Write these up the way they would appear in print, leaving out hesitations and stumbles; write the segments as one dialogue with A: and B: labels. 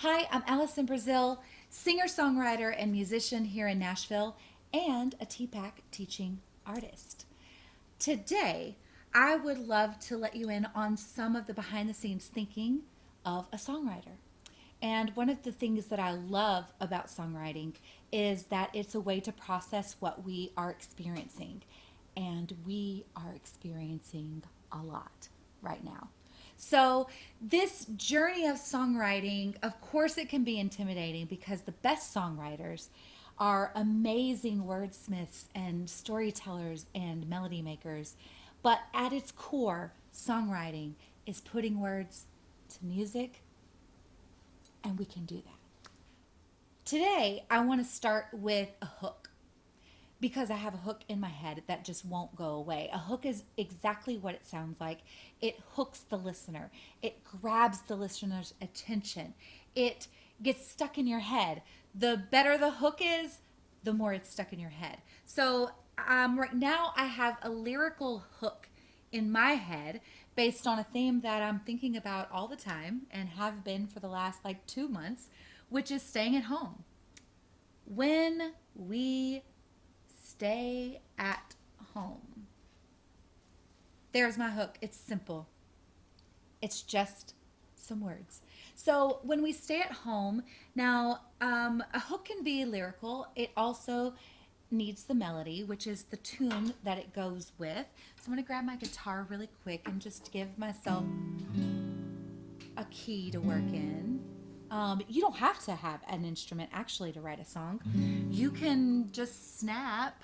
A: Hi, I'm Allison Brazil, singer, songwriter, and musician here in Nashville, and a TPAC teaching artist. Today, I would love to let you in on some of the behind the scenes thinking of a songwriter. And one of the things that I love about songwriting is that it's a way to process what we are experiencing. And we are experiencing a lot right now. So, this journey of songwriting, of course, it can be intimidating because the best songwriters are amazing wordsmiths and storytellers and melody makers. But at its core, songwriting is putting words to music, and we can do that. Today, I want to start with a hook because I have a hook in my head that just won't go away. A hook is exactly what it sounds like. It hooks the listener, it grabs the listener's attention, it gets stuck in your head. The better the hook is, the more it's stuck in your head. So, right now, I have a lyrical hook in my head based on a theme that I'm thinking about all the time and have been for the last like 2 months, which is staying at home. When we stay at home. There's my hook. It's simple. It's just some words. So when we stay at home, now a hook can be lyrical. It also needs the melody, which is the tune that it goes with. So I'm going to grab my guitar really quick and just give myself a key to work in. You don't have to have an instrument actually to write a song. You can just snap.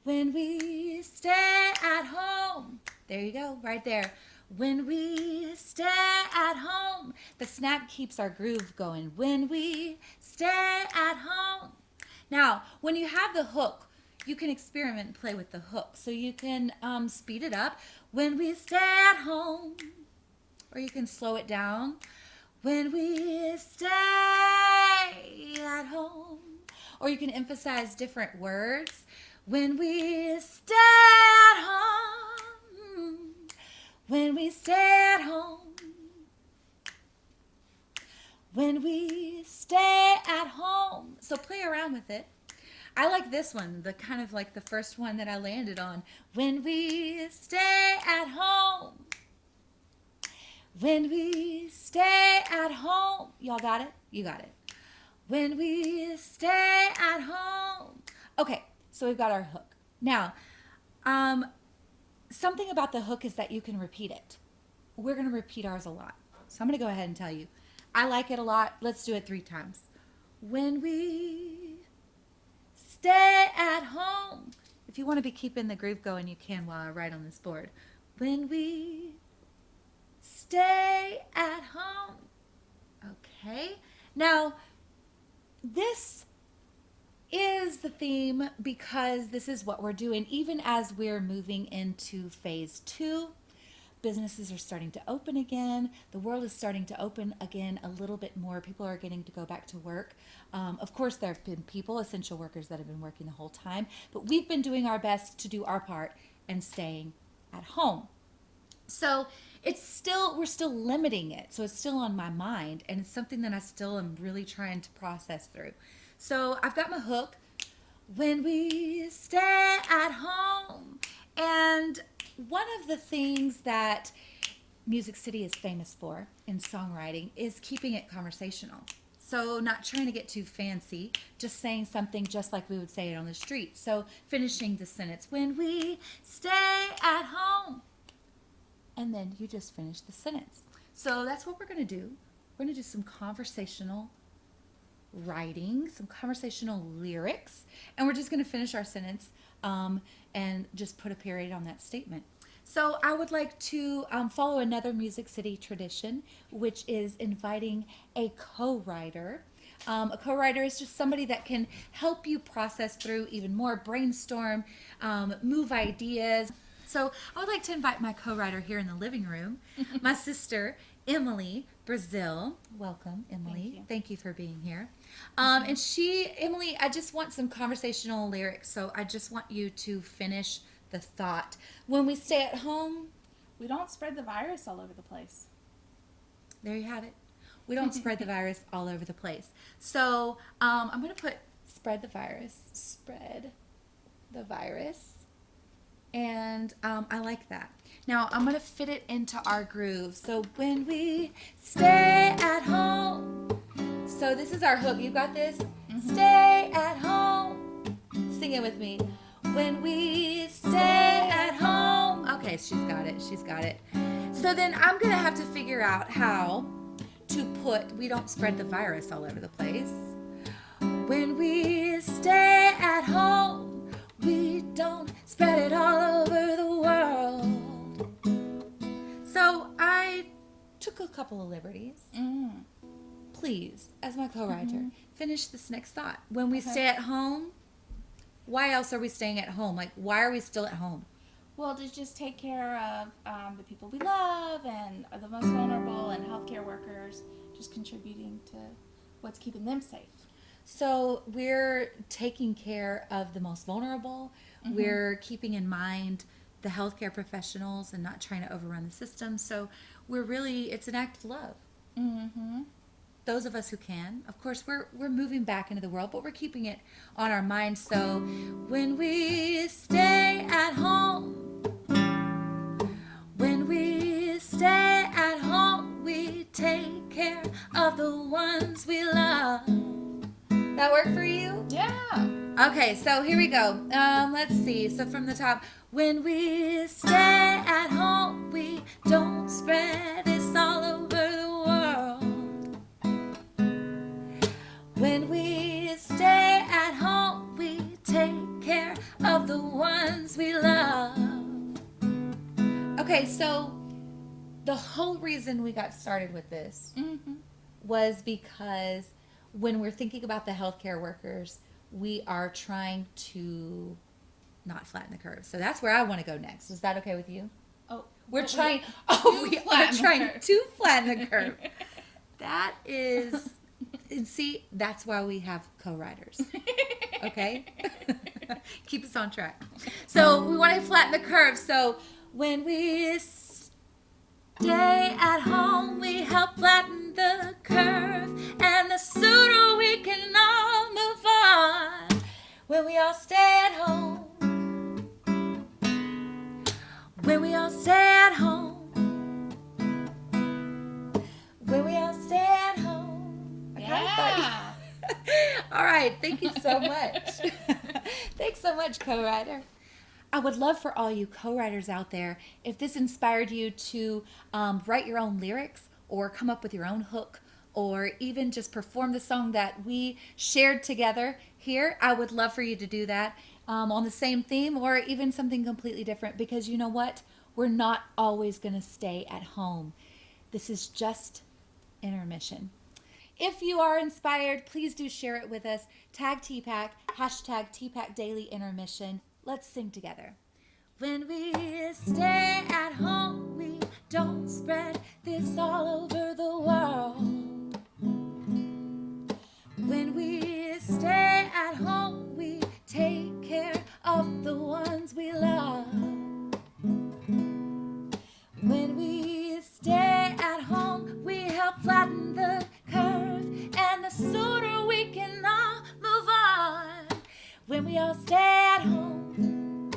A: When we stay at home. There you go, right there. When we stay at home. The snap keeps our groove going. When we stay at home. Now, when you have the hook, you can experiment and play with the hook. So you can speed it up. When we stay at home. Or you can slow it down. When we stay at home. Or you can emphasize different words. When we stay at home. When we stay at home. When we stay at home. So play around with it. I like this one, the kind of like the first one that I landed on. When we stay at home. When we stay at home. Y'all got it? You got it. When we stay at home. Okay, so we've got our hook. Now, um, something about the hook is that you can repeat it. We're going to repeat ours a lot. So I'm going to go ahead and tell you. I like it a lot. Let's do it 3 times. When we stay at home. If you want to be keeping the groove going, you can while I write on this board. When we stay at home. Okay. Now, this is the theme because this is what we're doing. Even as we're moving into phase 2, businesses are starting to open again. The world is starting to open again a little bit more. People are getting to go back to work. Of course, there have been people, essential workers, that have been working the whole time, but we've been doing our best to do our part and staying at home. So we're still limiting it. So it's still on my mind, and it's something that I still am really trying to process through. So I've got my hook. When we stay at home. And one of the things that Music City is famous for in songwriting is keeping it conversational. So, not trying to get too fancy, just saying something just like we would say it on the street. So, finishing the sentence, when we stay at home. And then you just finish the sentence. So, that's what we're going to do. We're going to do some conversational writing, some conversational lyrics, and we're just going to finish our sentence and just put a period on that statement. So I would like to follow another Music City tradition, which is inviting a co-writer. A co-writer is just somebody that can help you process through even more, brainstorm, move ideas. So I would like to invite my co-writer here in the living room, my sister, Emily Brazil. Welcome, Emily. Thank you for being here. And Emily, I just want some conversational lyrics, so I just want you to finish the thought. When we stay at home,
B: We don't spread the virus all over the place.
A: There you have it. We don't spread the virus all over the place. So I'm going to put spread the virus. And I like that. Now I'm going to fit it into our groove. So when we stay at home. So this is our hook. You got this? Mm-hmm. Stay at home. Sing it with me. When we stay at home. Okay, she's got it. So then I'm going to have to figure out how to we don't spread the virus all over the place. When we stay at home, we don't spread it all over the world. So I took a couple of liberties. Please, as my co-writer, finish this next thought. When we stay at home, why else are we staying at home? Like, why are we still at home?
B: Well, to just take care of the people we love and the most vulnerable and healthcare workers, just contributing to what's keeping them safe.
A: So we're taking care of the most vulnerable. We're keeping in mind the healthcare professionals and not trying to overrun the system. So it's an act of love. Those of us who can, of course, we're moving back into the world, but we're keeping it on our mind. So when we stay at home, we take care of the ones we love. That work for you?
B: Yeah.
A: Okay, so here we go. Let's see. So from the top, when we stay at home, we don't spread this all over the world. When we stay at home, we take care of the ones we love. Okay, so the whole reason we got started with this was because when we're thinking about the healthcare workers, we are trying to not flatten the curve. So that's where I want to go next. Is that okay with you?
B: Oh,
A: we are trying to flatten the curve. That is, and see, that's why we have co-writers. Okay? Keep us on track. So we want to flatten the curve. So when we stay at home, we help flatten the curve, and the sooner we can all move on. When we all stay at home, when we all stay at home, when we all stay at home.
B: Yeah.
A: All right, thank you so much. Thanks so much, co-writer. I would love for all you co-writers out there, if this inspired you to write your own lyrics or come up with your own hook or even just perform the song that we shared together here, I would love for you to do that on the same theme or even something completely different, because you know what? We're not always going to stay at home. This is just intermission. If you are inspired, please do share it with us. Tag TPAC, hashtag TPAC Daily Intermission. Let's sing together. When we stay at home, we don't spread this all over the world. When we stay at home, we take care of the ones we love. When we stay at home, we help flatten the curve, and the sooner we can all move on. When we all stay at home,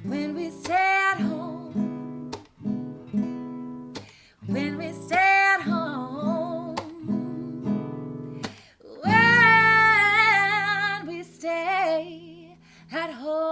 A: when we stay at home, when we stay at home, when we stay at home.